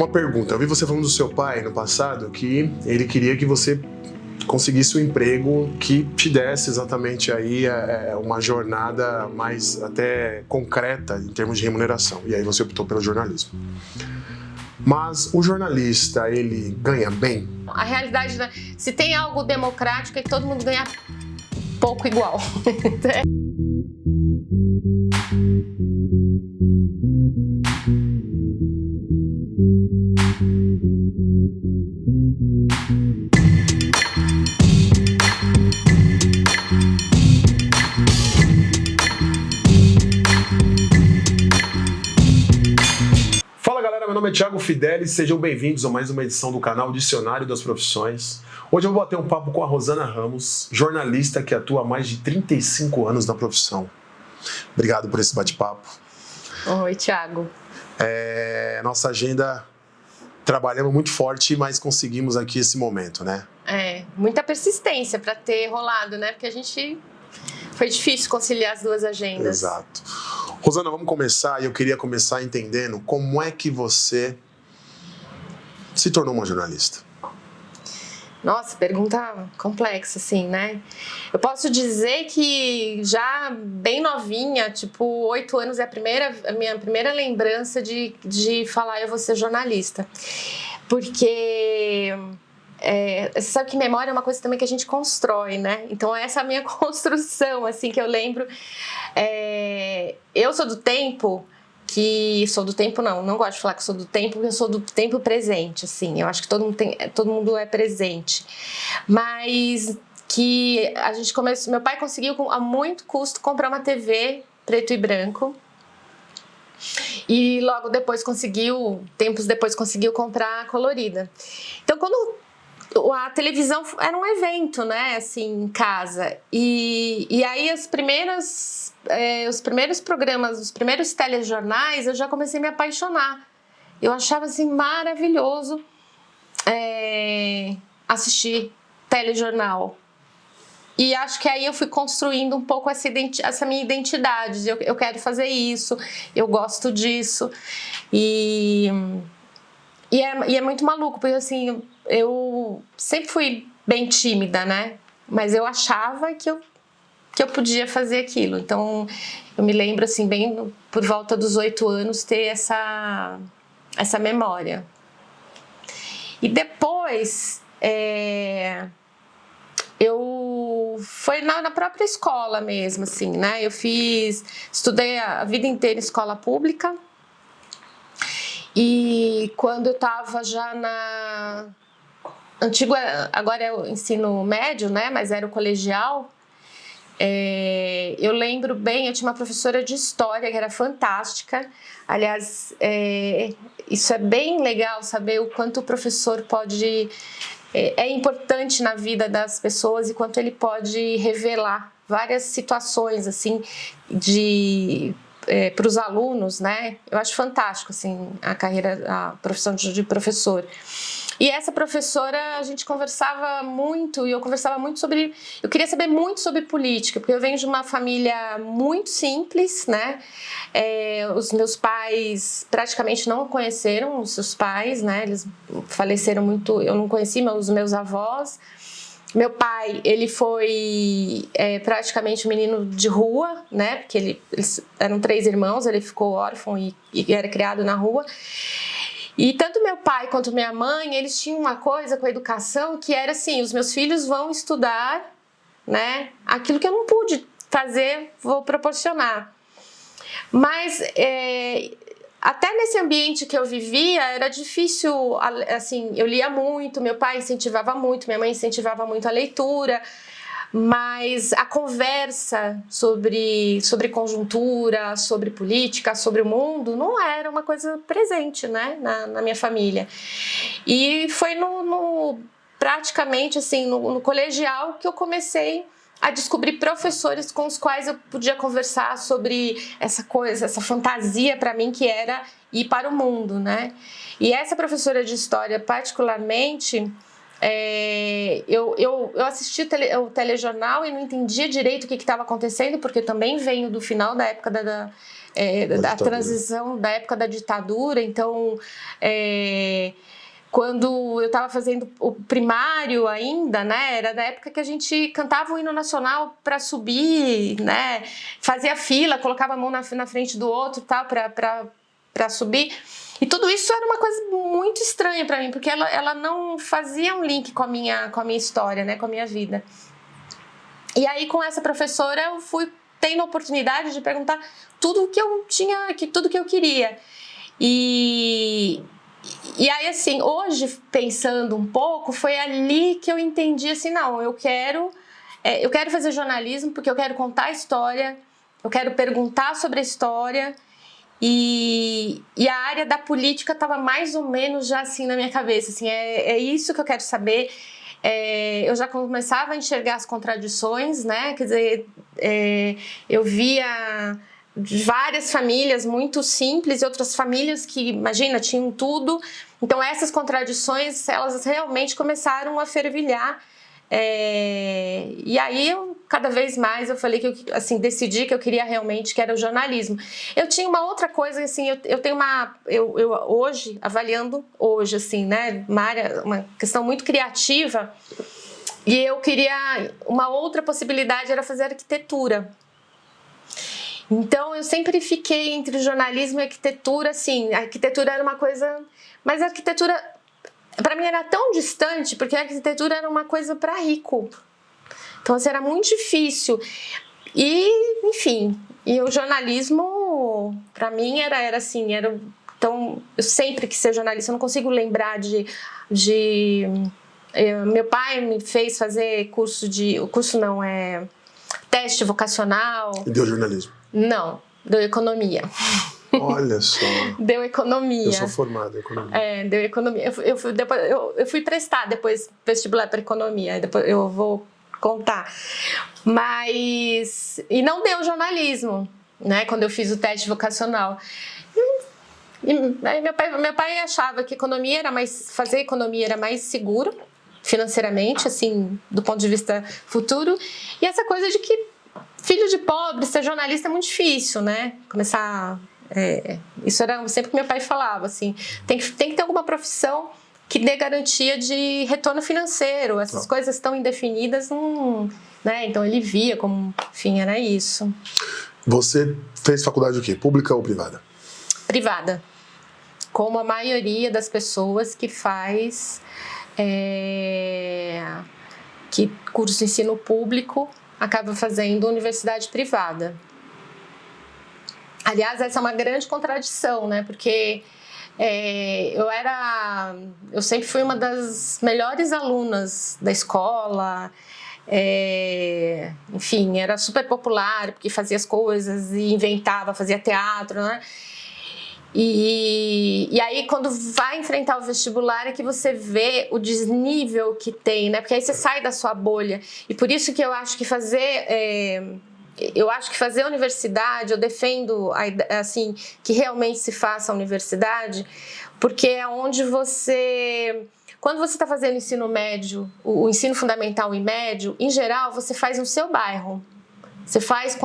Uma pergunta, eu vi você falando do seu pai no passado que ele queria que você conseguisse um emprego que te desse exatamente aí uma jornada mais até concreta em termos de remuneração, e aí você optou pelo jornalismo. Mas o jornalista, ele ganha bem? A realidade, né? Se tem algo democrático é que todo mundo ganha pouco igual. Fala galera, meu nome é Thiago Fidelis, sejam bem-vindos a mais uma edição do canal Dicionário das Profissões. Hoje eu vou bater um papo com a Rosana Ramos, jornalista que atua há mais de 35 anos na profissão. Obrigado por esse bate-papo. Oi, Thiago. Nossa agenda, trabalhamos muito forte, mas conseguimos aqui esse momento, né? Muita persistência para ter rolado, né? Porque foi difícil conciliar as duas agendas. Exato. Rosana, vamos começar, e eu queria começar entendendo como é que você se tornou uma jornalista. Nossa, pergunta complexa, assim, né? Eu posso dizer que já bem novinha, tipo 8 anos, é a minha primeira lembrança de falar eu vou ser jornalista. Porque você sabe que memória é uma coisa também que a gente constrói, né? Então essa é a minha construção, assim, que eu lembro. Eu sou do tempo não gosto de falar que sou do tempo, porque eu sou do tempo presente, assim, eu acho que todo mundo é presente, mas que meu pai conseguiu a muito custo comprar uma TV preto e branco, e logo depois tempos depois conseguiu comprar a colorida. Então quando a televisão era um evento, né, assim, em casa, e aí os primeiros programas, os primeiros telejornais, eu já comecei a me apaixonar. Eu achava, assim, maravilhoso assistir telejornal. E acho que aí eu fui construindo um pouco essa minha identidade. Eu quero fazer isso, eu gosto disso. E é muito maluco, porque assim, eu sempre fui bem tímida, né? Mas eu achava que eu podia fazer aquilo. Então, eu me lembro, assim, bem por volta dos 8 anos, ter essa memória. E depois, foi na própria escola mesmo, assim, né? Estudei a vida inteira em escola pública. E quando eu estava já na antiga, agora é o ensino médio, né? Mas era o colegial. Eu lembro bem, eu tinha uma professora de história que era fantástica. Aliás, isso é bem legal, saber o quanto o professor é importante na vida das pessoas e quanto ele pode revelar várias situações assim para os alunos, né? Eu acho fantástico, assim, a profissão de professor. E essa professora, a gente conversava muito, e eu conversava muito eu queria saber muito sobre política, porque eu venho de uma família muito simples, né? Os meus pais praticamente não conheceram os seus pais, né? Eles faleceram muito, eu não conheci os meus avós. Meu pai, ele foi praticamente um menino de rua, né? Porque eles eram 3 irmãos, ele ficou órfão e era criado na rua. E tanto meu pai quanto minha mãe, eles tinham uma coisa com a educação que era assim, os meus filhos vão estudar, né? Aquilo que eu não pude fazer, vou proporcionar. Mas até nesse ambiente que eu vivia, era difícil, assim, eu lia muito, meu pai incentivava muito, minha mãe incentivava muito a leitura, mas a conversa sobre conjuntura, sobre política, sobre o mundo, não era uma coisa presente, né, na minha família. E foi praticamente assim, no colegial que eu comecei a descobrir professores com os quais eu podia conversar sobre essa fantasia para mim que era ir para o mundo, né? E essa professora de história, particularmente, eu assisti o telejornal e não entendia direito o que estava acontecendo, porque eu também venho do final da época da transição da época da ditadura. Então, quando eu estava fazendo o primário ainda, né, era da época que a gente cantava o hino nacional para subir, né, fazia fila, colocava a mão na frente do outro, tal, para subir. E tudo isso era uma coisa muito estranha para mim, porque ela não fazia um link com a minha história, né, com a minha vida. E aí, com essa professora, eu fui tendo a oportunidade de perguntar tudo o que eu tinha, tudo que eu queria. E aí, assim, hoje, pensando um pouco, foi ali que eu entendi, assim, não, eu quero fazer jornalismo porque eu quero contar a história, eu quero perguntar sobre a história, e a área da política estava mais ou menos já assim na minha cabeça, assim, é isso que eu quero saber. Eu já começava a enxergar as contradições, né? Quer dizer, eu via várias famílias muito simples e outras famílias que, imagina, tinham tudo. Então essas contradições, elas realmente começaram a fervilhar. E aí cada vez mais eu falei que eu, assim, decidi que eu queria realmente, que era o jornalismo. Eu tinha uma outra coisa, assim, eu tenho eu hoje, avaliando hoje, assim, né, uma questão muito criativa, e eu queria, uma outra possibilidade era fazer arquitetura. Então eu sempre fiquei entre jornalismo e arquitetura, assim, a arquitetura era uma coisa, mas a arquitetura para mim era tão distante, porque a arquitetura era uma coisa para rico. Então, assim, era muito difícil. E, enfim, e o jornalismo, para mim, era assim, então, eu sempre quis ser jornalista, eu não consigo lembrar meu pai me fez fazer teste vocacional. E deu jornalismo? Não, deu economia. Olha só. Deu economia. Eu sou formado em economia. Deu economia. Eu fui prestar depois vestibular para economia, depois eu vou contar. E não deu jornalismo, né? Quando eu fiz o teste vocacional. E aí meu pai achava que fazer economia era mais seguro financeiramente, assim, do ponto de vista futuro. E essa coisa de que filho de pobre, ser jornalista é muito difícil, né? Isso era sempre que meu pai falava, assim, tem que ter alguma profissão que dê garantia de retorno financeiro, essas coisas tão indefinidas, né? Então ele via como, enfim, era isso. Você fez faculdade o quê? Pública ou privada? Privada, como a maioria das pessoas que faz que curso de ensino público acaba fazendo universidade privada. Aliás, essa é uma grande contradição, né? Porque eu sempre fui uma das melhores alunas da escola, enfim, era super popular, porque fazia as coisas e inventava, fazia teatro, né? E aí, quando vai enfrentar o vestibular, é que você vê o desnível que tem, né? Porque aí você sai da sua bolha. E por isso que eu acho que fazer a universidade, eu defendo, assim, que realmente se faça a universidade, porque é onde quando você está fazendo ensino médio, o ensino fundamental e médio, em geral, você faz no seu bairro. Você faz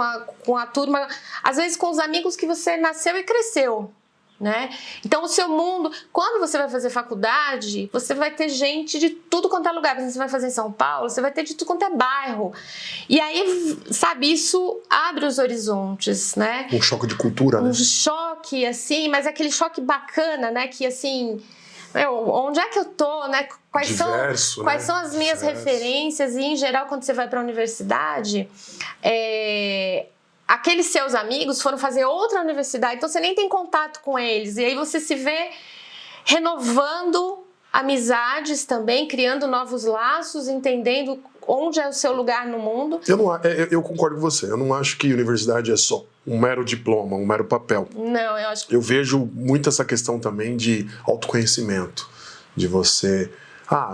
com a turma, às vezes com os amigos que você nasceu e cresceu, né? Então, o seu mundo, quando você vai fazer faculdade, você vai ter gente de tudo quanto é lugar. Você vai fazer em São Paulo, você vai ter de tudo quanto é bairro. E aí, sabe, isso abre os horizontes, né? Um choque de cultura, né? Um choque, assim, mas aquele choque bacana, né? Que, assim, onde é que eu tô, né? Quais são as minhas referências? E, em geral, quando você vai para a universidade, aqueles seus amigos foram fazer outra universidade, então você nem tem contato com eles. E aí você se vê renovando amizades também, criando novos laços, entendendo onde é o seu lugar no mundo. Eu concordo com você. Eu não acho que universidade é só um mero diploma, um mero papel. Não, eu acho que... Eu vejo muito essa questão também de autoconhecimento. De você...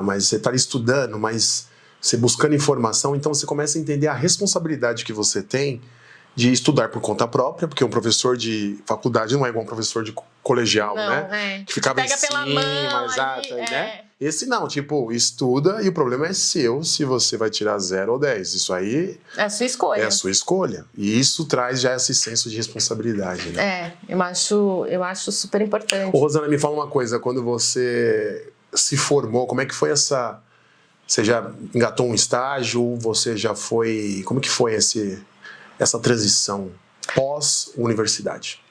mas você está estudando, mas você buscando informação, então você começa a entender a responsabilidade que você tem de estudar por conta própria, porque um professor de faculdade não é igual um professor de colegial, Não, né? Que ficava pega em cima, pela mão, exato, ali, né? Esse não, tipo, estuda e o problema é seu se você vai tirar 0 ou 10. Isso aí é a sua escolha. é a sua escolha. E isso traz já esse senso de responsabilidade, né? Eu acho super importante. Ô, Rosana, me fala uma coisa, quando você se formou, como é que foi essa... Você já engatou um estágio? Você já foi... Como que foi essa transição pós-universidade?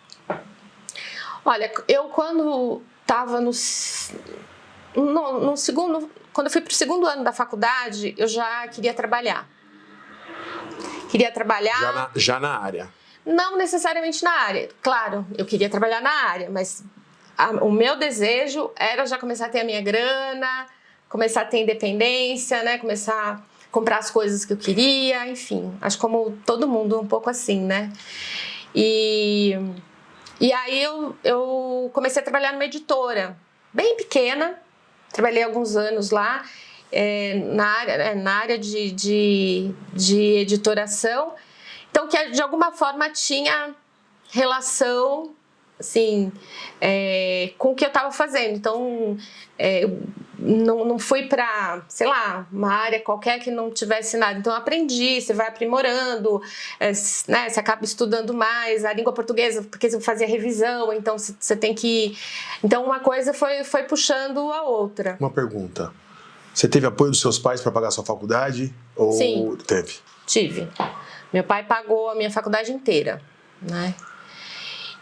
Olha, eu quando estava no segundo... Quando eu fui para o segundo ano da faculdade, eu já queria trabalhar. Queria trabalhar... Já na área? Não necessariamente na área. Claro, eu queria trabalhar na área, mas o meu desejo era já começar a ter a minha grana, começar a ter independência, né? Começar a comprar as coisas que eu queria, enfim. Acho como todo mundo um pouco assim, né? E aí eu comecei a trabalhar numa editora bem pequena, trabalhei alguns anos lá, na área de editoração, então que de alguma forma tinha relação assim, com o que eu estava fazendo. Então, não fui para, sei lá, uma área qualquer que não tivesse nada. Então, eu aprendi, você vai aprimorando, né, você acaba estudando mais a língua portuguesa, porque você fazia revisão, então você tem que... Então, uma coisa foi puxando a outra. Uma pergunta. Você teve apoio dos seus pais para pagar a sua faculdade? Ou Sim, teve? Tive. Meu pai pagou a minha faculdade inteira, né?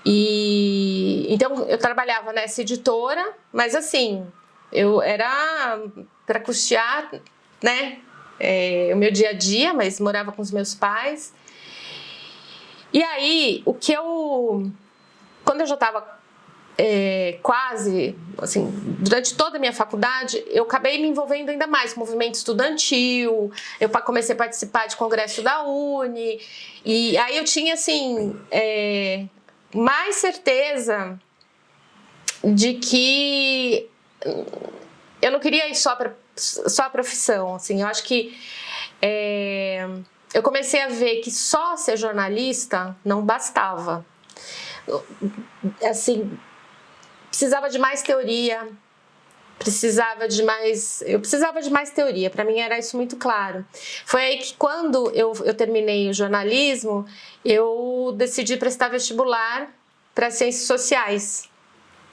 E então eu trabalhava nessa editora, mas assim, eu era para custear, né, o meu dia a dia, mas morava com os meus pais. E aí, quando eu já estava quase, assim, durante toda a minha faculdade, eu acabei me envolvendo ainda mais com o movimento estudantil, eu comecei a participar de congresso da Uni, e aí eu tinha, assim, mais certeza de que eu não queria ir só a profissão, assim, eu acho que eu comecei a ver que só ser jornalista não bastava, assim, precisava de mais teoria, eu precisava de mais teoria, para mim era isso muito claro. Foi aí que quando eu terminei o jornalismo, eu decidi prestar vestibular para Ciências Sociais.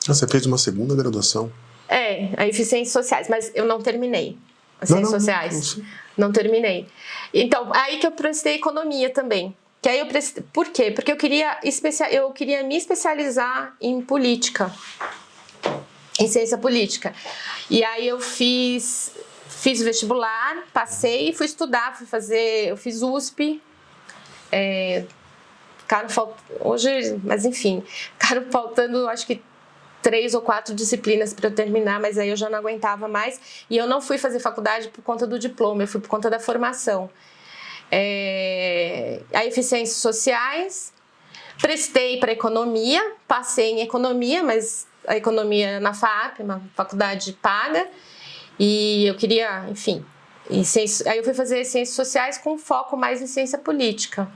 Você fez uma segunda graduação? Aí fiz Ciências Sociais, mas eu não terminei as Ciências Sociais. Não terminei. Então, aí que eu prestei Economia também. Que aí por quê? Porque eu queria me especializar em política, em ciência política. E aí eu fiz vestibular, passei e fui estudar, eu fiz USP. Hoje, mas enfim, ficaram faltando, acho que 3 ou 4 disciplinas para eu terminar, mas aí eu já não aguentava mais. E eu não fui fazer faculdade por conta do diploma, eu fui por conta da formação. Aí fiz Ciências Sociais, prestei para Economia, passei em Economia, mas a Economia na FAAP, uma faculdade paga, e eu queria, enfim... Aí eu fui fazer Ciências Sociais com foco mais em ciência política.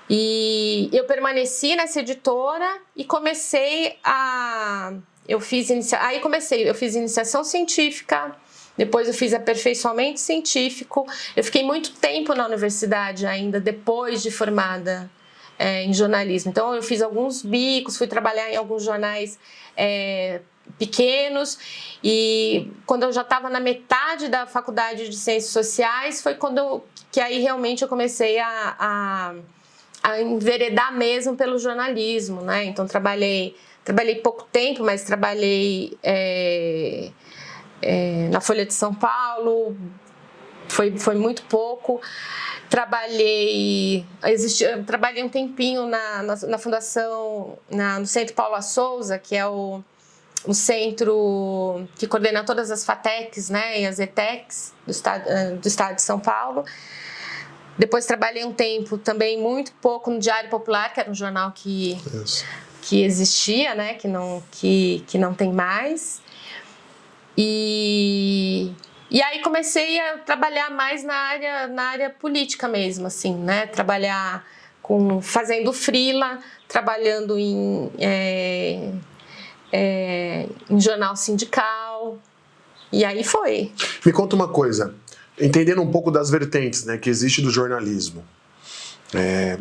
E eu permaneci nessa editora e eu fiz iniciação científica, depois eu fiz aperfeiçoamento científico. Eu fiquei muito tempo na universidade ainda, depois de formada em jornalismo. Então eu fiz alguns bicos, fui trabalhar em alguns jornais pequenos, e quando eu já estava na metade da faculdade de Ciências Sociais, foi que aí realmente eu comecei a enveredar mesmo pelo jornalismo, né? Então trabalhei pouco tempo, mas trabalhei na Folha de São Paulo, foi muito pouco. Trabalhei um tempinho na fundação, no Centro Paula Souza, que é o centro que coordena todas as FATECs, né, e as ETECs do estado de São Paulo. Depois trabalhei um tempo também, muito pouco, no Diário Popular, que era um jornal que existia, né, que não tem mais. E aí comecei a trabalhar mais na área política mesmo, assim, né, trabalhar fazendo freela, trabalhando em jornal sindical, e aí foi. Me conta uma coisa, entendendo um pouco das vertentes, né, que existe do jornalismo.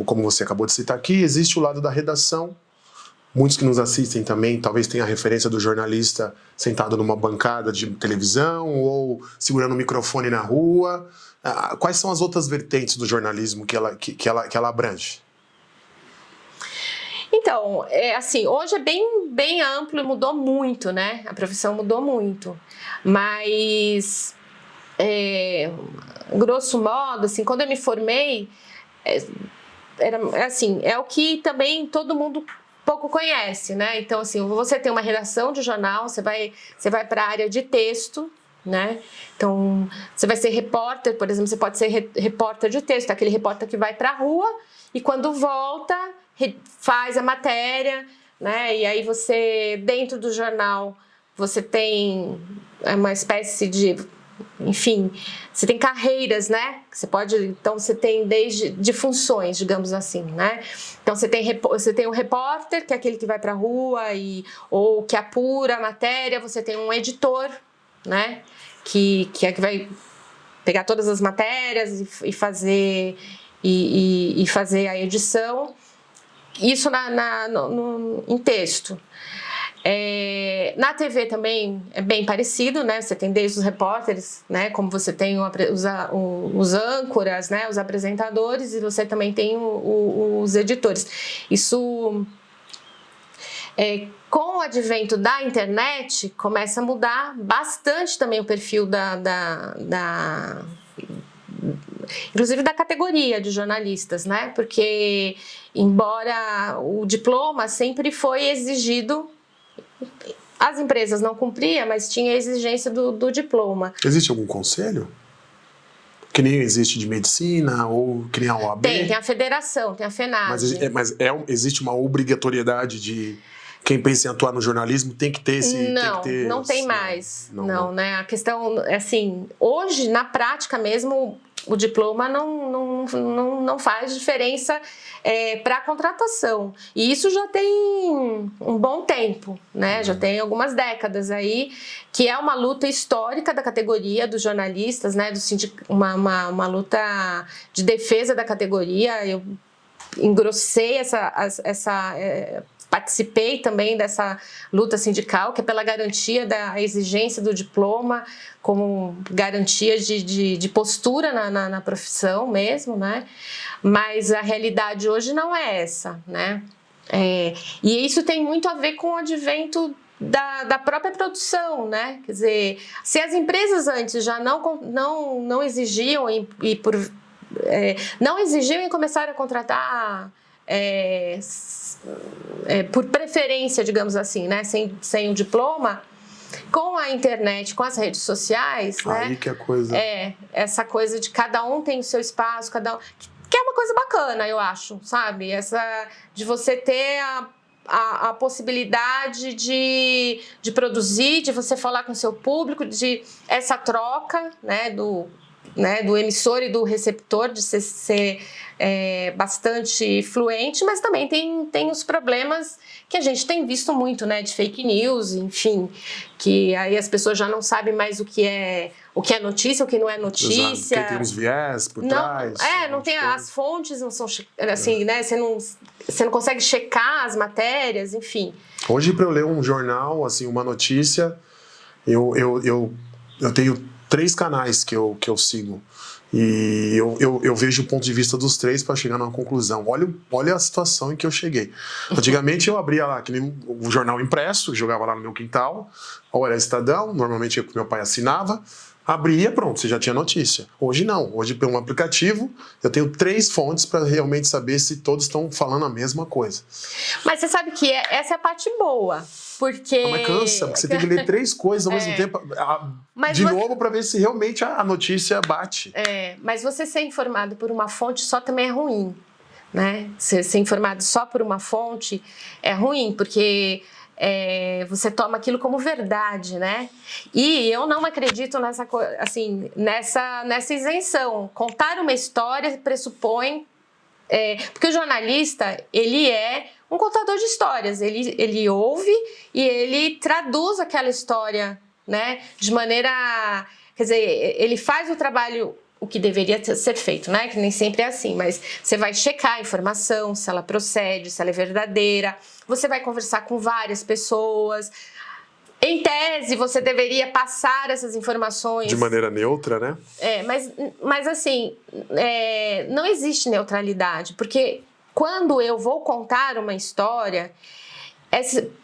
Como você acabou de citar aqui, existe o lado da redação. Muitos que nos assistem também talvez tenham a referência do jornalista sentado numa bancada de televisão ou segurando um microfone na rua. Quais são as outras vertentes do jornalismo que ela abrange? Então, assim, hoje é bem amplo e mudou muito, né? A profissão mudou muito. Mas, grosso modo, assim, quando eu me formei, é o que também todo mundo pouco conhece, né? Então, assim, você tem uma redação de jornal, você vai para a área de texto, né? Então, você vai ser repórter, por exemplo, você pode ser repórter de texto, aquele repórter que vai para a rua e quando volta faz a matéria, né? E aí você, dentro do jornal, você tem uma espécie de, enfim, você tem carreiras, né? Então você tem de funções, digamos assim, né? Então você tem o repórter, que é aquele que vai para a rua ou que apura a matéria, você tem um editor, né? Que vai pegar todas as matérias e fazer a edição. Isso em texto. Na TV também é bem parecido, né? Você tem desde os repórteres, né? Como você tem os âncoras, né? Os apresentadores, e você também tem os editores. Isso, com o advento da internet, começa a mudar bastante também o perfil inclusive da categoria de jornalistas, né? Porque, embora o diploma sempre foi exigido, as empresas não cumpriam, mas tinha a exigência do diploma. Existe algum conselho? Que nem existe de medicina ou que nem a OAB? Tem a federação, tem a FENAD. Existe uma obrigatoriedade de quem pensa em atuar no jornalismo tem que ter esse... Não tem mais. Não, né? A questão, assim, hoje, na prática mesmo, o diploma não faz diferença para a contratação. E isso já tem um bom tempo, né? Já tem algumas décadas aí, que é uma luta histórica da categoria dos jornalistas, né? Uma luta de defesa da categoria. Eu engrossei participei também dessa luta sindical, que é pela garantia da exigência do diploma como garantia de postura na profissão mesmo, né? Mas a realidade hoje não é essa, né? E isso tem muito a ver com o advento da própria produção, né? Quer dizer, se as empresas antes já não exigiam não exigiam e começaram a contratar por preferência, digamos assim, né? Sem o diploma, com a internet, com as redes sociais, aí, né? Que a coisa... essa coisa de cada um tem o seu espaço, que é uma coisa bacana, eu acho, sabe? Essa de você ter a possibilidade de produzir, de você falar com o seu público, de essa troca, né, do emissor e do receptor, de ser bastante fluente, mas também tem os problemas que a gente tem visto muito, né, de fake news, enfim, que aí as pessoas já não sabem mais o que é notícia, o que não é notícia. Exato, porque tem uns viés por trás. Não tem, as fontes não são, assim, né, você não consegue checar as matérias, enfim. Hoje, para eu ler um jornal, assim, uma notícia, eu tenho 3 canais que eu sigo. E eu vejo o ponto de vista dos 3 para chegar numa conclusão. Olha a situação em que eu cheguei. Antigamente eu abria lá, que nem um jornal impresso, jogava lá no meu quintal, ou era Estadão, normalmente meu pai assinava, abria, pronto, você já tinha notícia. Hoje não, hoje pelo aplicativo eu tenho 3 fontes para realmente saber se todos estão falando a mesma coisa. Mas você sabe que essa é a parte boa, porque... Mas cansa, porque você tem que ler 3 coisas ao mesmo tempo, novo, para ver se realmente a notícia bate. Mas você ser informado por uma fonte só também é ruim, né? Ser informado só por uma fonte é ruim, porque... você toma aquilo como verdade, né? E eu não acredito nessa isenção. Contar uma história pressupõe Porque o jornalista, ele é um contador de histórias, ele ouve e ele traduz aquela história, né, de maneira... Quer dizer, ele faz o trabalho, o que deveria ser feito, né, que nem sempre é assim, mas você vai checar a informação, se ela procede, se ela é verdadeira, você vai conversar com várias pessoas. Em tese, você deveria passar essas informações... De maneira neutra, né? Mas assim, não existe neutralidade, porque quando eu vou contar uma história,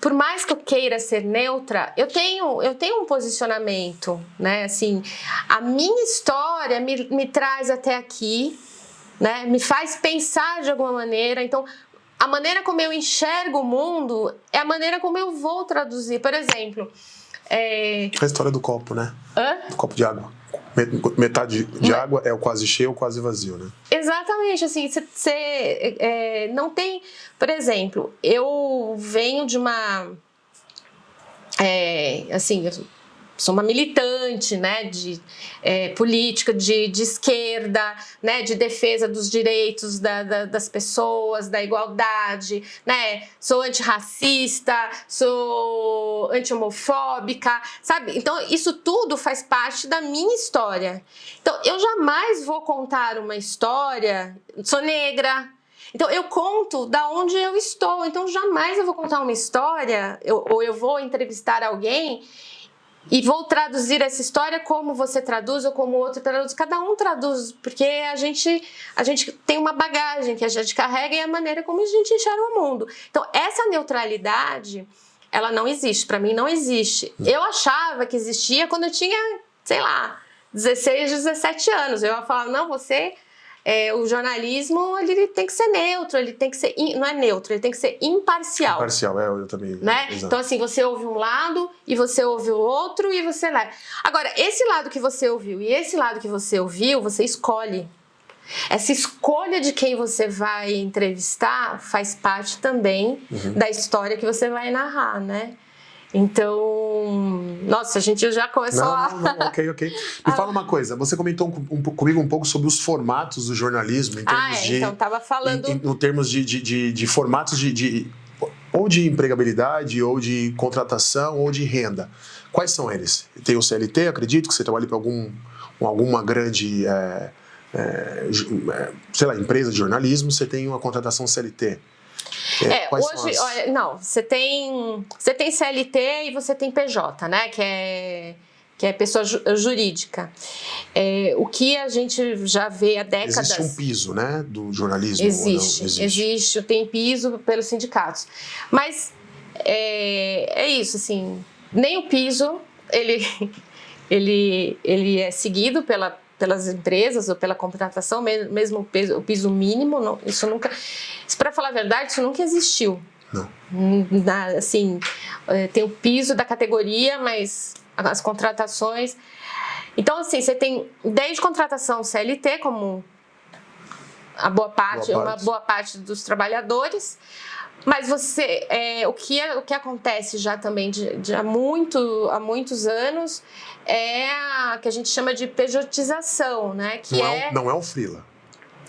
por mais que eu queira ser neutra, eu tenho um posicionamento, né? Assim, a minha história me traz até aqui, né? Me faz pensar de alguma maneira, então... A maneira como eu enxergo o mundo é a maneira como eu vou traduzir. Por exemplo... A história do copo, né? Do copo de água. Metade de água é o quase cheio ou quase vazio, né? Exatamente, assim, você não tem... Por exemplo, eu venho de uma... assim, eu sou uma militante, né, política de esquerda, né, de defesa dos direitos das pessoas, da igualdade, né, sou antirracista, sou anti-homofóbica, sabe? Então, isso tudo faz parte da minha história. Então, eu jamais vou contar uma história... Sou negra... Então, eu conto da onde eu estou. Então, jamais eu vou contar uma história ou eu vou entrevistar alguém e vou traduzir essa história como você traduz ou como o outro traduz. Cada um traduz, porque a gente tem uma bagagem que a gente carrega e a maneira como a gente enxerga o mundo. Então, essa neutralidade, ela não existe. Para mim, não existe. Eu achava que existia quando eu tinha, sei lá, 16, 17 anos. Eu falava, não, você... o jornalismo, ele tem que ser neutro, ele tem que ser... Não é neutro, ele tem que ser imparcial. Imparcial, eu também. Né? Então, assim, você ouve um lado e você ouve o outro e você leva. Agora, esse lado que você ouviu e esse lado que você ouviu, você escolhe. Essa escolha de quem você vai entrevistar faz parte também da história que você vai narrar, né? Então, nossa, a gente já começou ok. Me fala uma coisa, você comentou comigo um pouco sobre os formatos do jornalismo, em termos então, tava falando... Em termos de formatos ou de empregabilidade, ou de contratação, ou de renda. Quais são eles? Tem o CLT, acredito que você trabalha para alguma grande, sei lá, empresa de jornalismo, você tem uma contratação CLT. Hoje, olha, não, você tem CLT e você tem PJ, né, que é pessoa jurídica. O que a gente já vê há décadas... Existe um piso, né, do jornalismo? Existe, tem piso pelos sindicatos. Mas é isso, assim, nem o piso, ele é seguido pelas empresas ou pela contratação, mesmo o piso mínimo, não, isso nunca... Para falar a verdade, isso nunca existiu. Não. Assim, tem o piso da categoria, mas as contratações... Então, assim, você tem desde contratação CLT, como uma boa parte dos trabalhadores, mas o que acontece já também há muitos anos é a que a gente chama de pejotização, né? Não é o freela.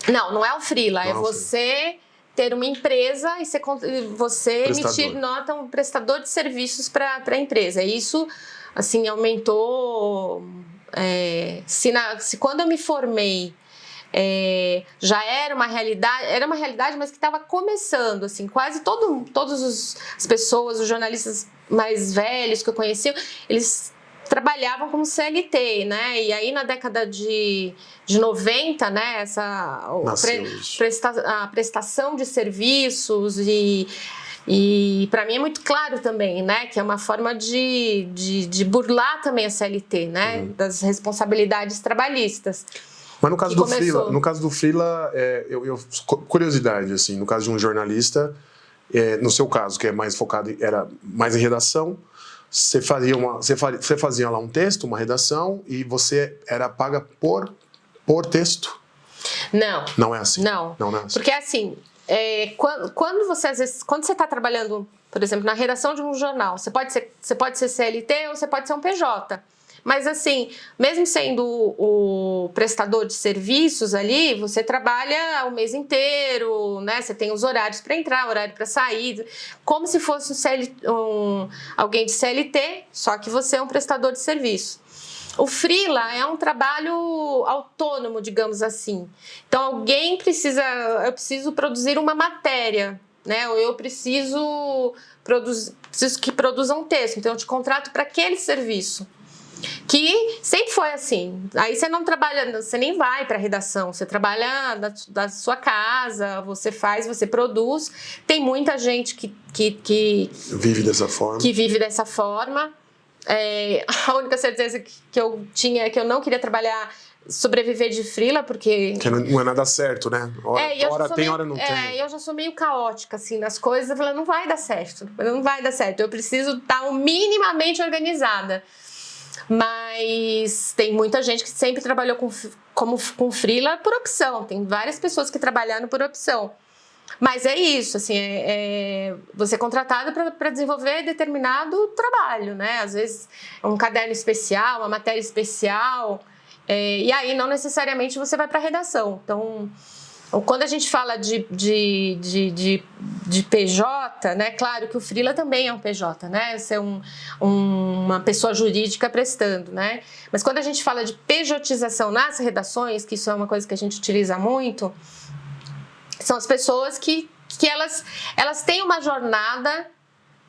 Não é o freela, é você ter uma empresa e você emitir nota, um prestador de serviços para a empresa. Isso, assim, aumentou... Se quando eu me formei já era uma realidade, mas que estava começando, assim, quase todas as pessoas, os jornalistas mais velhos que eu conhecia, eles trabalhavam como CLT, né? E aí na década de 90, né, a prestação de serviços e para mim é muito claro também, né, que é uma forma de burlar também a CLT, né, das responsabilidades trabalhistas. Mas no caso do freela, curiosidade, assim, no caso de um jornalista, no seu caso, que é mais focado, era mais em redação, você fazia lá um texto, uma redação, e você era paga por texto? Não. Não é assim? Não. Não é assim. Porque assim, quando você está trabalhando, por exemplo, na redação de um jornal, você pode ser CLT ou você pode ser um PJ. Mas assim, mesmo sendo o prestador de serviços ali, você trabalha o mês inteiro, né? Você tem os horários para entrar, horário para sair, como se fosse alguém de CLT, só que você é um prestador de serviço. O freela é um trabalho autônomo, digamos assim. Então, eu preciso produzir uma matéria, né? Ou eu preciso que produza um texto. Então, eu te contrato para aquele serviço. Que sempre foi assim. Aí você não trabalha, você nem vai para a redação, você trabalha da sua casa, você faz, você produz. Tem muita gente que vive dessa forma. Que vive dessa forma. A única certeza que eu tinha é que eu não queria sobreviver de freela, porque... Que não é nada certo, né? Hora tem, hora não tem. Eu já sou meio caótica, assim, nas coisas. Eu falei, não vai dar certo, não vai dar certo. Eu preciso estar minimamente organizada. Mas tem muita gente que sempre trabalhou com freela por opção. Tem várias pessoas que trabalharam por opção. Mas é isso, assim, você é contratado para desenvolver determinado trabalho, né? Às vezes um caderno especial, uma matéria especial, e aí não necessariamente você vai para a redação. Então, quando a gente fala de PJ, né? Claro que o freela também é um PJ, né? Você é uma pessoa jurídica prestando, né? Mas quando a gente fala de pejotização nas redações, que isso é uma coisa que a gente utiliza muito, são as pessoas que elas têm uma jornada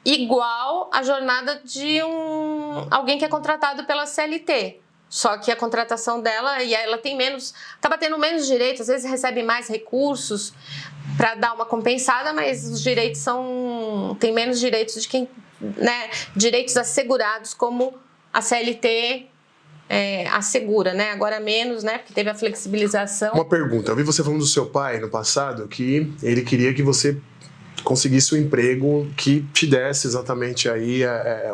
igual à jornada de alguém que é contratado pela CLT. Só que a contratação dela, e ela acaba tendo menos direitos, às vezes recebe mais recursos para dar uma compensada, mas os direitos tem menos direitos de quem, né, direitos assegurados como a CLT assegura, né? Agora menos, né? Porque teve a flexibilização. Uma pergunta, eu vi você falando do seu pai no passado, que ele queria que você conseguisse um emprego que te desse exatamente aí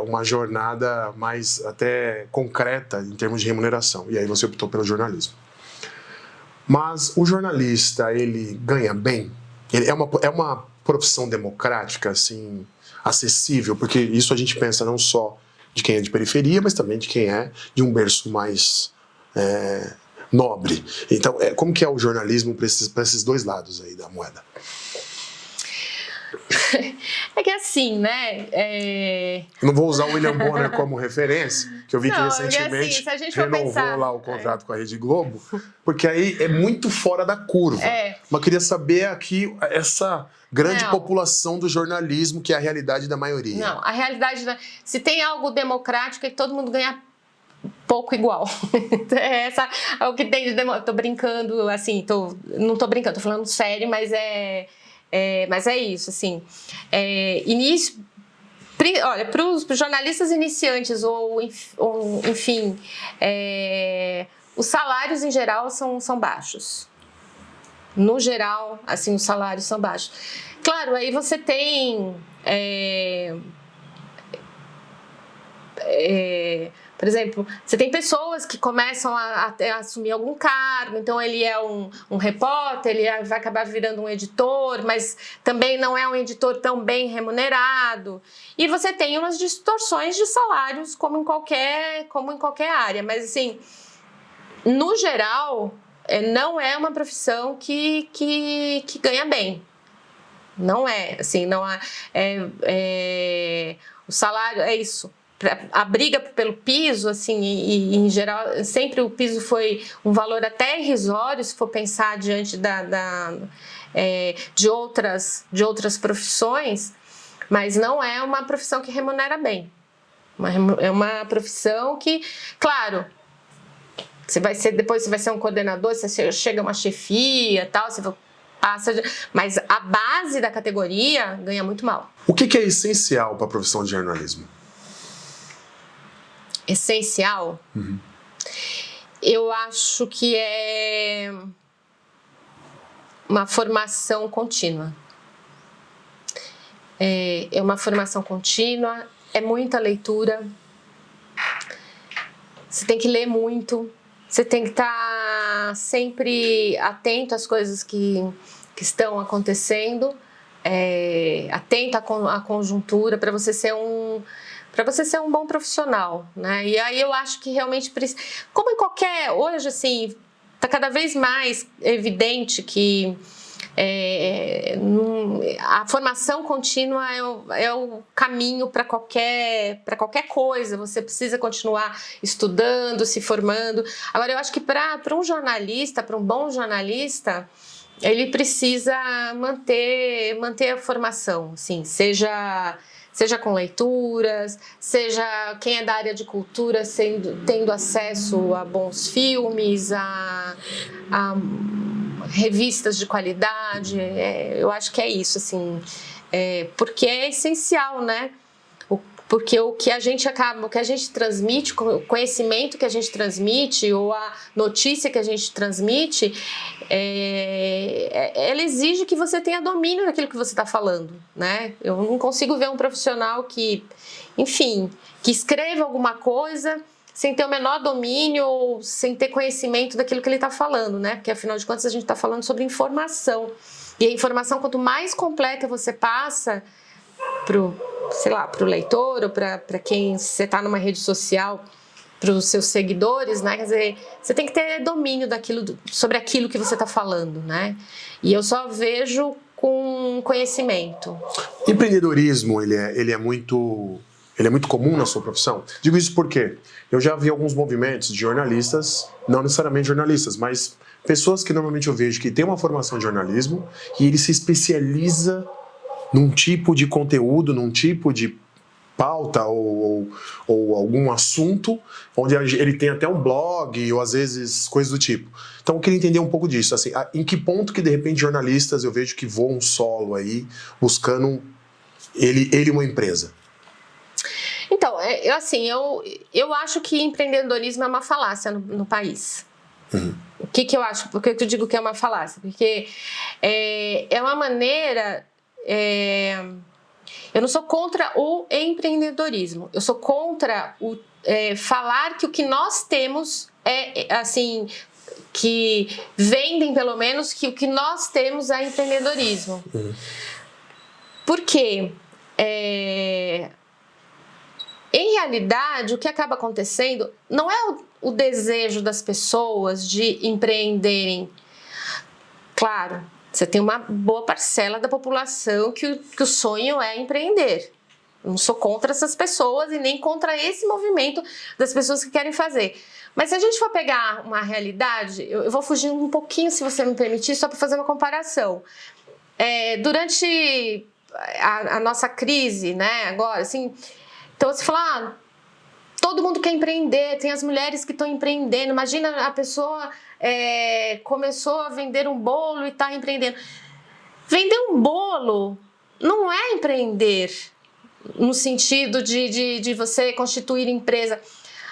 uma jornada mais até concreta em termos de remuneração. E aí você optou pelo jornalismo. Mas o jornalista, ele ganha bem? Ele é uma profissão democrática, assim, acessível? Porque isso a gente pensa não só de quem é de periferia, mas também de quem é de um berço mais nobre. Então, como que é o jornalismo para esses dois lados aí da moeda? É que assim, né? Não vou usar o William Bonner como referência, que eu vi que recentemente renovou lá o contrato com a Rede Globo, porque aí é muito fora da curva. Mas queria saber aqui essa grande população do jornalismo, que é a realidade da maioria. Não, a realidade... Se tem algo democrático é que todo mundo ganha pouco igual. É o que tem de democrático. Tô brincando, assim, não tô brincando, tô falando sério, mas mas é isso, assim. Olha, para os jornalistas iniciantes ou enfim, os salários em geral são baixos. No geral, assim, os salários são baixos. Claro, aí você tem... por exemplo, você tem pessoas que começam a assumir algum cargo, então ele é um repórter, ele vai acabar virando um editor, mas também não é um editor tão bem remunerado. E você tem umas distorções de salários, como em qualquer área. Mas, assim, no geral, não é uma profissão que ganha bem. Não é, assim, não há... o salário é isso. A briga pelo piso, assim, e em geral, sempre o piso foi um valor até irrisório, se for pensar diante de outras profissões, mas não é uma profissão que remunera bem. É uma profissão que, claro, depois você vai ser um coordenador, você chega a uma chefia, tal, você passa, mas a base da categoria ganha muito mal. O que é essencial para a profissão de jornalismo? Essencial? Uhum. Eu acho que é uma formação contínua. É uma formação contínua, é muita leitura. Você tem que ler muito, você tem que estar sempre atento às coisas que estão acontecendo, atento à conjuntura, para você ser para você ser um bom profissional, né? E aí eu acho que realmente, como em qualquer, hoje assim, está cada vez mais evidente que a formação contínua é o caminho para qualquer coisa. Você precisa continuar estudando, se formando. Agora, eu acho que para um jornalista, para um bom jornalista, ele precisa manter a formação, assim, seja com leituras, seja quem é da área de cultura tendo acesso a bons filmes, a revistas de qualidade. Eu acho que é isso, assim, porque é essencial, né? Porque o que a gente transmite, o conhecimento que a gente transmite ou a notícia que a gente transmite, ela exige que você tenha domínio daquilo que você está falando, né? Eu não consigo ver um profissional que escreva alguma coisa sem ter o menor domínio ou sem ter conhecimento daquilo que ele está falando, né? Porque, afinal de contas, a gente está falando sobre informação. E a informação, quanto mais completa você passa pro leitor ou para quem você está numa rede social, para os seus seguidores, né? Quer dizer, você tem que ter domínio sobre aquilo que você está falando, né? E eu só vejo com conhecimento. Empreendedorismo, ele é muito comum na sua profissão? Digo isso porque eu já vi alguns movimentos de jornalistas, não necessariamente jornalistas, mas pessoas que normalmente eu vejo que têm uma formação de jornalismo e ele se especializa num tipo de conteúdo, num tipo de pauta ou algum assunto, onde ele tem até um blog ou às vezes coisas do tipo. Então eu queria entender um pouco disso, assim, em que ponto que de repente jornalistas eu vejo que voam solo aí, buscando ele uma empresa. Então, eu acho que empreendedorismo é uma falácia no país. Uhum. O que eu acho? Por que eu digo que é uma falácia? Porque é uma maneira... eu não sou contra o empreendedorismo. Eu sou contra falar que o que nós temos assim, que vendem pelo menos que o que nós temos é empreendedorismo. Uhum. Por quê? Em realidade, o que acaba acontecendo não é o desejo das pessoas de empreenderem. Claro, você tem uma boa parcela da população que o sonho é empreender. Eu não sou contra essas pessoas e nem contra esse movimento das pessoas que querem fazer. Mas se a gente for pegar uma realidade, eu vou fugir um pouquinho, se você me permitir, só para fazer uma comparação. Durante a nossa crise, né, agora, assim, então você fala, todo mundo quer empreender, tem as mulheres que estão empreendendo, imagina a pessoa começou a vender um bolo e está empreendendo. Vender um bolo não é empreender no sentido de você constituir empresa.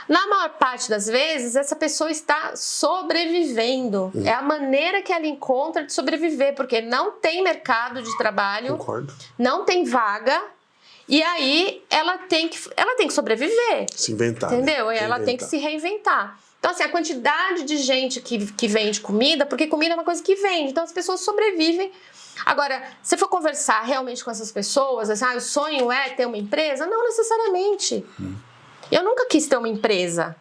Na maior parte das vezes, essa pessoa está sobrevivendo. É a maneira que ela encontra de sobreviver, porque não tem mercado de trabalho, Concordo. Não tem vaga, e aí ela tem que sobreviver. Se inventar. Entendeu? Né? Ela tem que se reinventar. Então, assim, a quantidade de gente que vende comida, porque comida é uma coisa que vende, então as pessoas sobrevivem. Agora, se for conversar realmente com essas pessoas, assim, o sonho é ter uma empresa? Não necessariamente. Eu nunca quis ter uma empresa.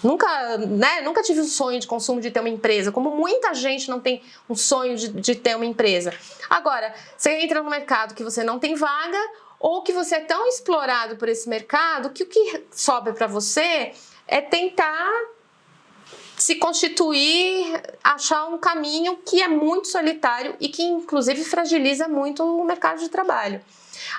Nunca tive o sonho de consumo de ter uma empresa, como muita gente não tem um sonho de ter uma empresa. Agora, você entra no mercado que você não tem vaga, ou que você é tão explorado por esse mercado que o que sobra para você é tentar se constituir, achar um caminho que é muito solitário e que, inclusive, fragiliza muito o mercado de trabalho.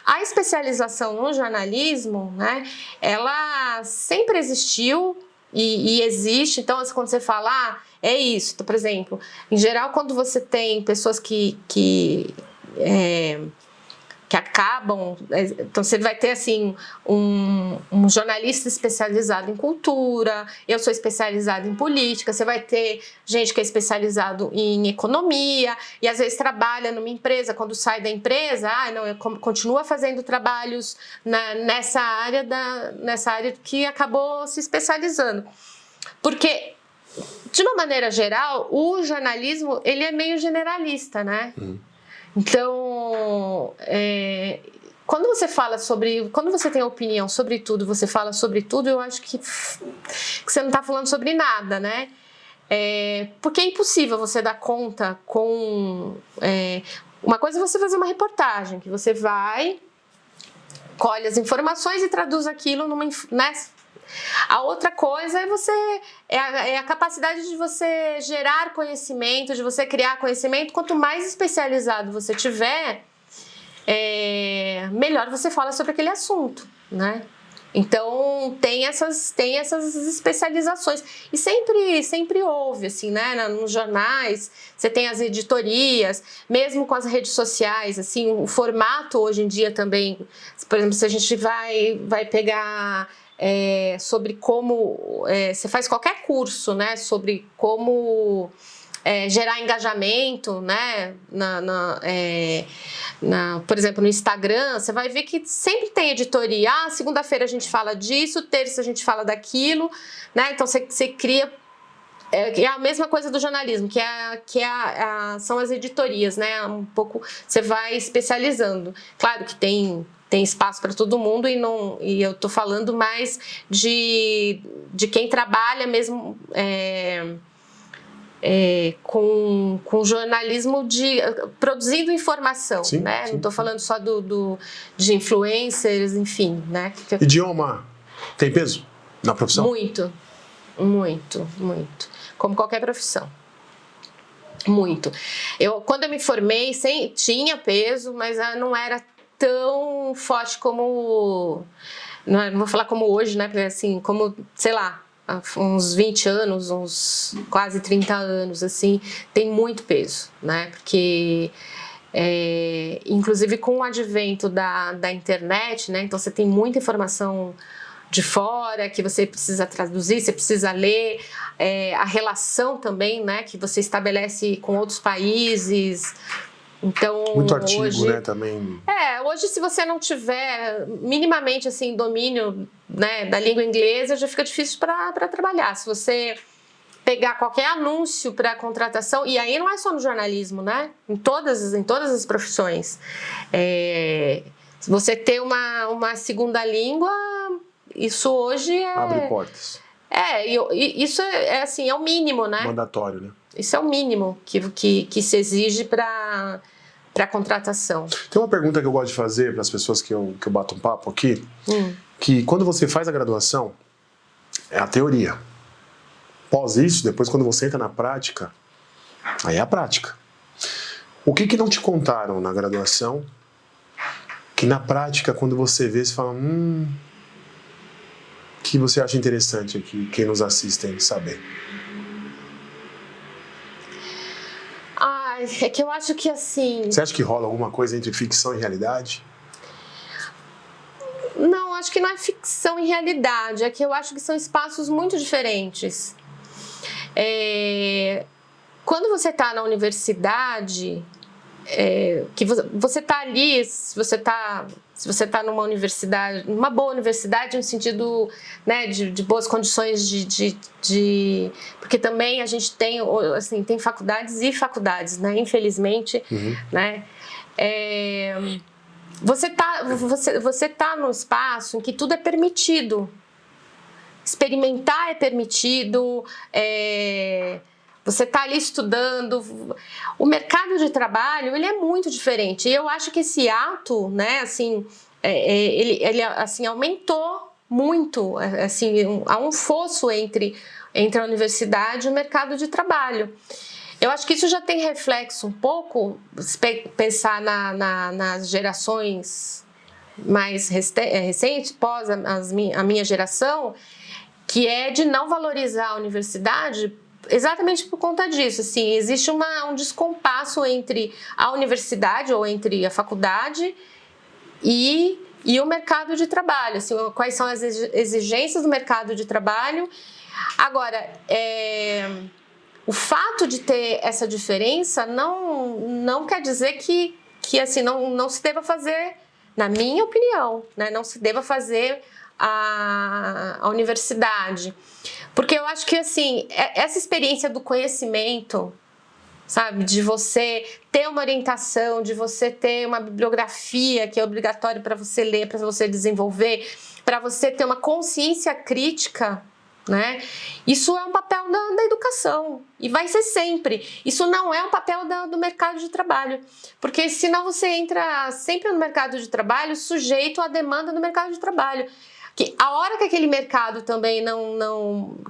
A especialização no jornalismo, né, ela sempre existiu e existe. Então, quando você fala, é isso. Então, por exemplo, em geral, quando você tem pessoas que acabam... Então, você vai ter, assim, um jornalista especializado em cultura, eu sou especializada em política, você vai ter gente que é especializado em economia e, às vezes, trabalha numa empresa, quando sai da empresa, continua fazendo trabalhos nessa área que acabou se especializando. Porque, de uma maneira geral, o jornalismo, ele é meio generalista, né? Então, quando você tem opinião sobre tudo, você fala sobre tudo, eu acho que você não está falando sobre nada, né? Porque é impossível você dar conta com... uma coisa é você fazer uma reportagem, que você vai, colhe as informações e traduz aquilo numa... né? A outra coisa é a capacidade de você gerar conhecimento, de você criar conhecimento. Quanto mais especializado você tiver, melhor você fala sobre aquele assunto, né? Então tem essas especializações e sempre houve, assim, né? Nos jornais você tem as editorias, mesmo com as redes sociais, assim, o formato hoje em dia também. Por exemplo, se a gente vai pegar sobre como você faz qualquer curso, né? Sobre como gerar engajamento, né? Por exemplo, no Instagram, você vai ver que sempre tem editoria. Segunda-feira a gente fala disso, terça a gente fala daquilo, né? Então você cria. É a mesma coisa do jornalismo, são as editorias, né? Um pouco você vai especializando. Claro que tem espaço para todo mundo e eu tô falando mais de quem trabalha mesmo com jornalismo produzindo informação, sim, né? Sim, não estou falando só de influencers, enfim, né? Idioma tem peso na profissão? Muito, muito, muito. Como qualquer profissão. Muito. Quando eu me formei, tinha peso, mas não era tão forte como... Não vou falar como hoje, né? Porque assim, como, sei lá, uns 20 anos, uns quase 30 anos, assim, tem muito peso, né? Porque, inclusive com o advento da internet, né? Então você tem muita informação de fora que você precisa traduzir, você precisa ler, a relação também, né? Que você estabelece com outros países. Então, muito artigo, hoje, né, também. Hoje, se você não tiver minimamente assim domínio, né, da língua inglesa, já fica difícil para trabalhar. Se você pegar qualquer anúncio para contratação, e aí não é só no jornalismo, né? Em todas as profissões. Se você ter uma segunda língua, isso hoje abre portas. Isso assim, é o mínimo, né? Mandatório, né? Isso é o mínimo que se exige para contratação. Tem uma pergunta que eu gosto de fazer para as pessoas que eu bato um papo aqui, que quando você faz a graduação, é a teoria. Após isso, depois quando você entra na prática, aí é a prática. O que não te contaram na graduação, que na prática, quando você vê, você fala, que você acha interessante aqui, quem nos assiste saber? É que eu acho que assim... Você acha que rola alguma coisa entre ficção e realidade? Não, acho que não é ficção e realidade. É que eu acho que são espaços muito diferentes. Quando você está na universidade, que você está ali, se você está numa universidade, numa boa universidade, no sentido, né, de boas condições porque também a gente tem, assim, tem faculdades e faculdades, né, infelizmente, né, você tá num espaço em que tudo é permitido, experimentar é permitido, você está ali estudando. O mercado de trabalho, ele é muito diferente. E eu acho que esse ato, né, assim, ele assim, aumentou muito. Assim, há um fosso entre a universidade e o mercado de trabalho. Eu acho que isso já tem reflexo um pouco, pensar nas gerações mais recentes, pós a minha geração, que é de não valorizar a universidade. Exatamente por conta disso, assim, existe um descompasso entre a universidade ou entre a faculdade e o mercado de trabalho, assim, quais são as exigências do mercado de trabalho. Agora, o fato de ter essa diferença não quer dizer que assim, não se deva fazer, na minha opinião, né, não se deva fazer a universidade. Porque eu acho que, assim, essa experiência do conhecimento, sabe? De você ter uma orientação, de você ter uma bibliografia que é obrigatório para você ler, para você desenvolver, para você ter uma consciência crítica, né? Isso é um papel da educação e vai ser sempre. Isso não é um papel do mercado de trabalho, porque senão você entra sempre no mercado de trabalho sujeito à demanda do mercado de trabalho. Que a hora que aquele mercado também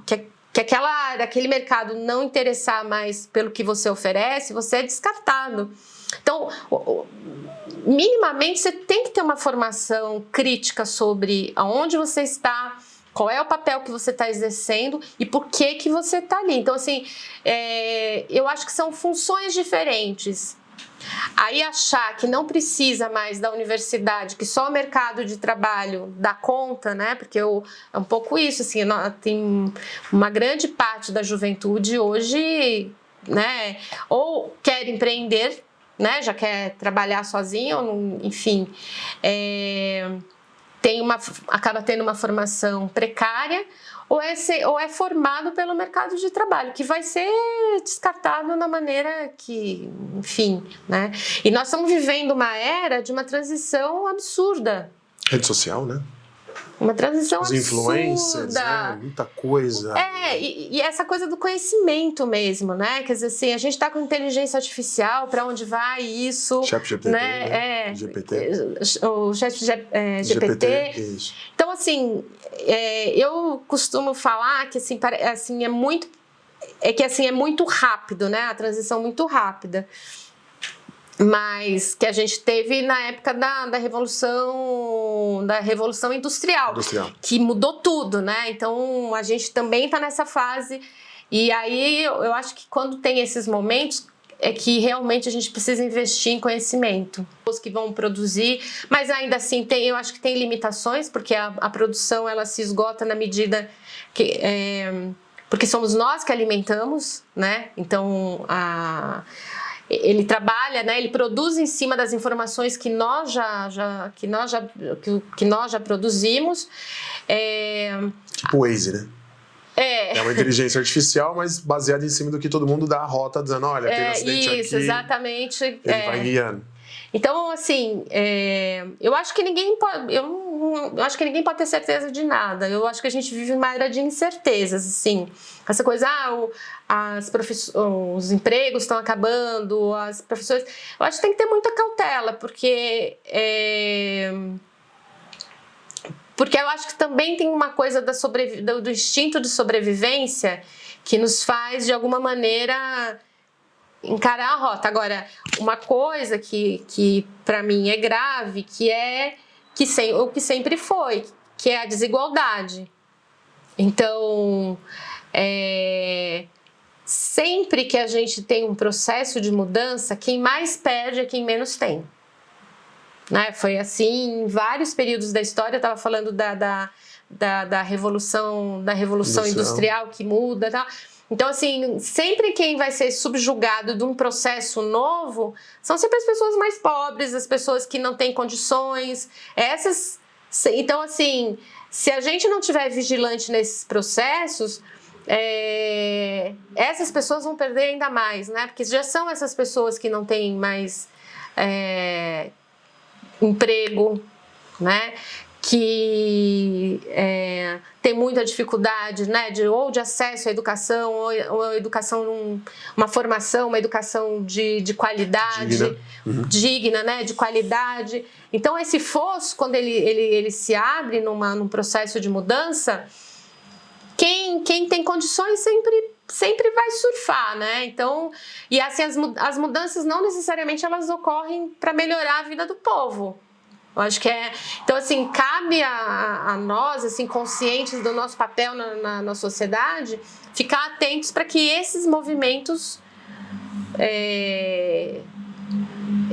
que aquela área, aquele mercado não interessar mais pelo que você oferece, você é descartado. Então, minimamente, você tem que ter uma formação crítica sobre aonde você está, qual é o papel que você está exercendo e por que você está ali. Então, assim, eu acho que são funções diferentes. Aí achar que não precisa mais da universidade, que só o mercado de trabalho dá conta, né? Porque é um pouco isso, assim, tem uma grande parte da juventude hoje, né? Ou quer empreender, né? Já quer trabalhar sozinho, enfim, acaba tendo uma formação precária, ou é formado pelo mercado de trabalho, que vai ser descartado na maneira que, enfim, né? E nós estamos vivendo uma era de uma transição absurda. Rede social, né? Uma transição Os absurda. Influencers, né? Muita coisa. E essa coisa do conhecimento mesmo, né? Quer dizer assim, a gente está com inteligência artificial, para onde vai isso? ChatGPT, né? GPT. O GPT. Isso. Então, assim, eu costumo falar que assim, é muito rápido, né? A transição muito rápida. Mas que a gente teve na época da Revolução Industrial, que mudou tudo, né? Então, a gente também está nessa fase. E aí, eu acho que quando tem esses momentos, é que realmente a gente precisa investir em conhecimento. Os que vão produzir, mas ainda assim, eu acho que tem limitações, porque a produção ela se esgota na medida que... porque somos nós que alimentamos, né? Então, ele trabalha, né? Ele produz em cima das informações que nós já produzimos. Tipo o Waze, né? É uma inteligência artificial, mas baseada em cima do que todo mundo dá a rota, dizendo, olha, tem um acidente aqui. Isso, exatamente. Ele vai guiando. Então, assim, eu acho que ninguém pode ter certeza de nada. Eu acho que a gente vive uma era de incertezas, assim. Essa coisa, os empregos estão acabando, as profissões... Eu acho que tem que ter muita cautela, porque eu acho que também tem uma coisa do instinto de sobrevivência que nos faz, de alguma maneira, encarar a rota. Agora, uma coisa que para mim é grave, o que sempre foi, que é a desigualdade. Então, sempre que a gente tem um processo de mudança, quem mais perde é quem menos tem. Né? Foi assim em vários períodos da história. Eu estava falando da revolução industrial que muda, tá? Então, assim, sempre quem vai ser subjugado de um processo novo são sempre as pessoas mais pobres, as pessoas que não têm condições. Então, assim, se a gente não tiver vigilante nesses processos, essas pessoas vão perder ainda mais, né? Porque já são essas pessoas que não têm mais emprego, né? Que tem muita dificuldade, né? Ou de acesso à educação, ou educação, uma formação, uma educação de qualidade, digna, né? De qualidade. Então, esse fosso, quando ele se abre num processo de mudança, quem tem condições sempre vai surfar, né? Então, e assim, as mudanças não necessariamente elas ocorrem para melhorar a vida do povo. Eu acho que então, assim, cabe a nós, assim, conscientes do nosso papel na sociedade, ficar atentos para que esses movimentos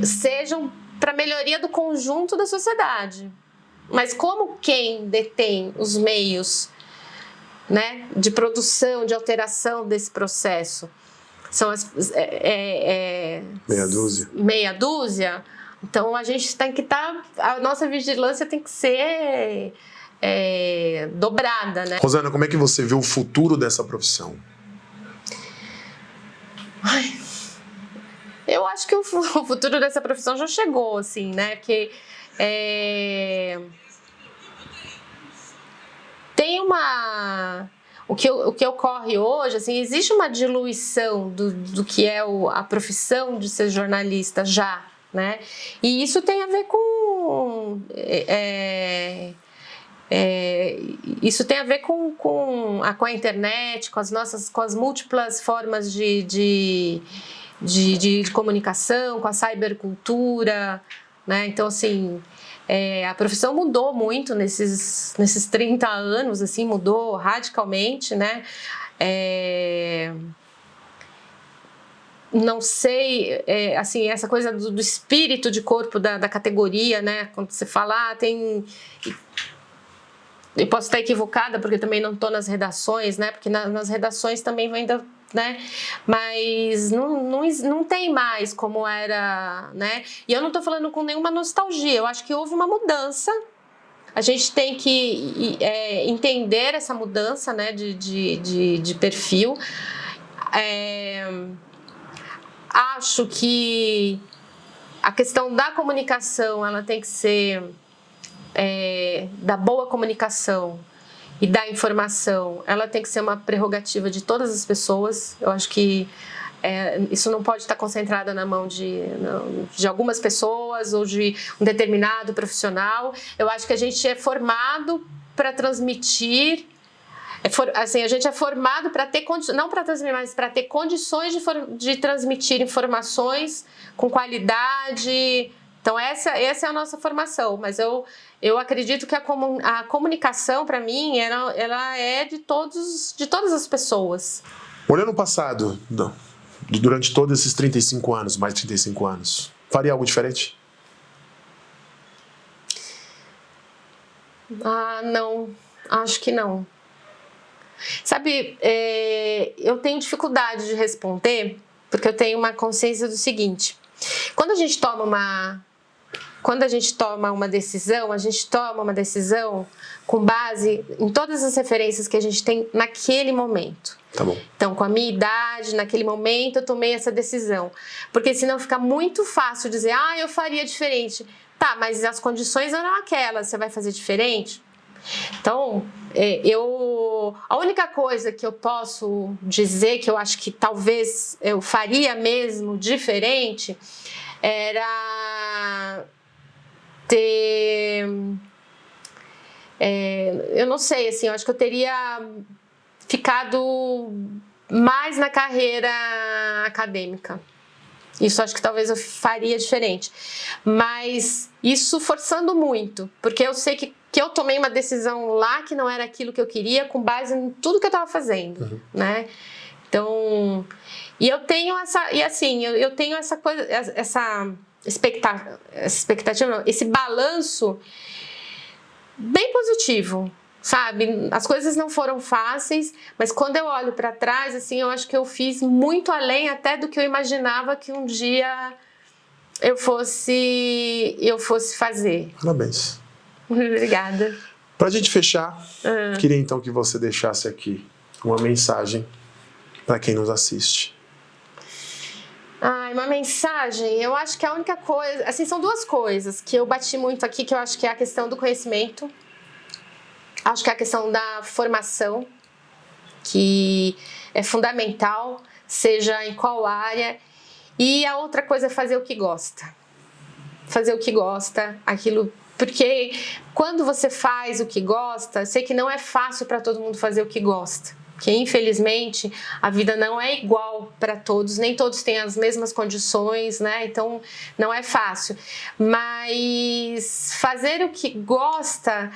sejam para a melhoria do conjunto da sociedade. Mas como quem detém os meios, né, de produção, de alteração desse processo são meia dúzia, então a gente tem que a nossa vigilância tem que ser dobrada, né? Rosana, como é que você vê o futuro dessa profissão? acho que o futuro dessa profissão já chegou, assim, né? Porque tem uma... O que ocorre hoje, assim, existe uma diluição do que é a profissão de ser jornalista já, né? E isso tem a ver com... isso tem a ver com a internet, com as múltiplas formas de comunicação, com a cybercultura, né? Então, assim, a profissão mudou muito nesses 30 anos, assim, mudou radicalmente, né? Não sei, assim, essa coisa do espírito de corpo da categoria, né? Quando você fala, tem... Eu posso estar equivocada, porque também não estou nas redações, né? Porque nas redações também ainda, né? Mas não tem mais como era, né? E eu não estou falando com nenhuma nostalgia. Eu acho que houve uma mudança. A gente tem que entender essa mudança, né? De perfil. Acho que a questão da comunicação, ela tem que ser... da boa comunicação e da informação, ela tem que ser uma prerrogativa de todas as pessoas. Eu acho que isso não pode estar concentrada na mão de algumas pessoas ou de um determinado profissional. Eu acho que a gente é formado para transmitir, assim, a gente é formado para ter condições, não para transmitir, mas para ter condições de transmitir informações com qualidade. Então essa é a nossa formação, mas eu acredito que a comunicação, para mim, ela é de todas as pessoas. Olhando o passado, durante todos esses 35 anos, mais de 35 anos, faria algo diferente? Não, acho que não. Sabe, eu tenho dificuldade de responder, porque eu tenho uma consciência do seguinte: quando a gente toma uma decisão, a gente toma uma decisão com base em todas as referências que a gente tem naquele momento. Tá bom. Então, com a minha idade, naquele momento, eu tomei essa decisão. Porque senão fica muito fácil dizer, eu faria diferente. Tá, mas as condições eram aquelas, você vai fazer diferente? Então, a única coisa que eu posso dizer, que eu acho que talvez eu faria mesmo diferente, era ter... eu não sei, assim, eu acho que eu teria ficado mais na carreira acadêmica. Isso acho que talvez eu faria diferente. Mas isso forçando muito, porque eu sei que eu tomei uma decisão lá que não era aquilo que eu queria, com base em tudo que eu estava fazendo, né? Então, e eu tenho eu tenho essa coisa, essa expectativa, não, esse balanço bem positivo, sabe? As coisas não foram fáceis, mas quando eu olho para trás, assim, eu acho que eu fiz muito além até do que eu imaginava que um dia eu fosse fazer. Parabéns. Obrigada. Pra gente fechar, queria então que você deixasse aqui uma mensagem para quem nos assiste. Uma mensagem, eu acho que a única coisa, assim, são duas coisas que eu bati muito aqui, que eu acho que é a questão do conhecimento, acho que é a questão da formação, que é fundamental, seja em qual área, e a outra coisa é fazer o que gosta. Fazer o que gosta, aquilo, porque quando você faz o que gosta, eu sei que não é fácil para todo mundo fazer o que gosta. Porque, infelizmente, a vida não é igual para todos, nem todos têm as mesmas condições, né? Então, não é fácil. Mas fazer o que gosta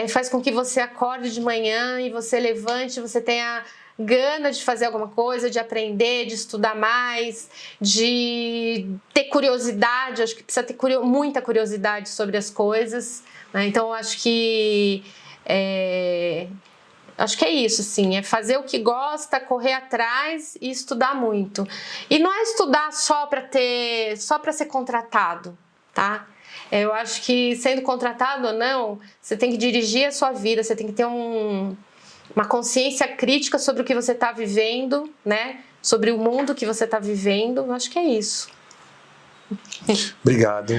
faz com que você acorde de manhã e você levante, você tenha gana de fazer alguma coisa, de aprender, de estudar mais, de ter curiosidade. Acho que precisa ter muita curiosidade sobre as coisas, né? Então, eu acho que é isso, sim, é fazer o que gosta, correr atrás e estudar muito. E não é estudar só para ser contratado, tá? Eu acho que sendo contratado ou não, você tem que dirigir a sua vida, você tem que ter uma consciência crítica sobre o que você está vivendo, né? Sobre o mundo que você está vivendo. Eu acho que é isso. Obrigado.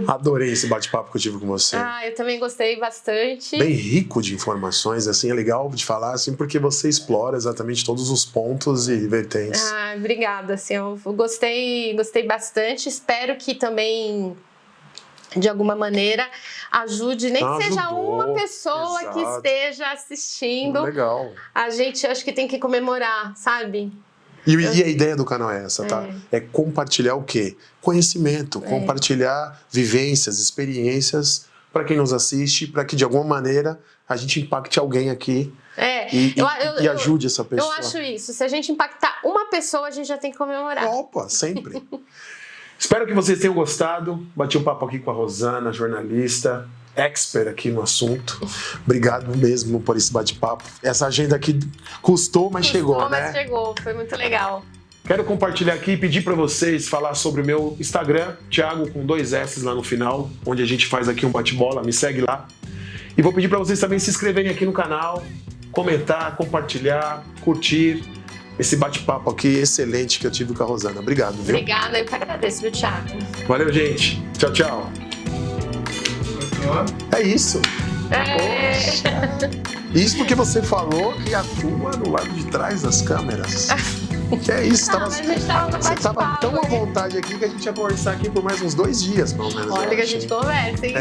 Adorei esse bate-papo que eu tive com você. Eu também gostei bastante. Bem rico de informações, assim, é legal de falar, assim, porque você explora exatamente todos os pontos e vertentes. Obrigada, assim, eu gostei bastante. Espero que também, de alguma maneira, ajude, nem que seja uma pessoa que esteja assistindo. Legal. A gente acho que tem que comemorar, sabe? E a ideia do canal é essa, tá? É compartilhar o quê? Conhecimento, compartilhar vivências, experiências para quem nos assiste, para que de alguma maneira a gente impacte alguém aqui e ajude essa pessoa. Eu acho isso. Se a gente impactar uma pessoa, a gente já tem que comemorar. Opa, sempre. Espero que vocês tenham gostado. Bati um papo aqui com a Rosana, jornalista, expert aqui no assunto. Obrigado mesmo por esse bate-papo. Essa agenda aqui custou, mas chegou, né? Mas chegou, foi muito legal. Quero compartilhar aqui e pedir para vocês falar sobre o meu Instagram, Thiago com 2 S lá no final, onde a gente faz aqui um bate-bola, me segue lá. E vou pedir para vocês também se inscreverem aqui no canal, comentar, compartilhar, curtir esse bate-papo aqui excelente que eu tive com a Rosana. Obrigado, viu? Obrigada, eu que agradeço, viu, Thiago? Valeu, gente. Tchau, tchau. É isso. Poxa. Isso porque você falou que atua do lado de trás das câmeras. Que é isso, você estava tão à vontade aqui que a gente ia conversar aqui por mais uns 2 dias, pelo menos. Olha que a gente conversa, hein?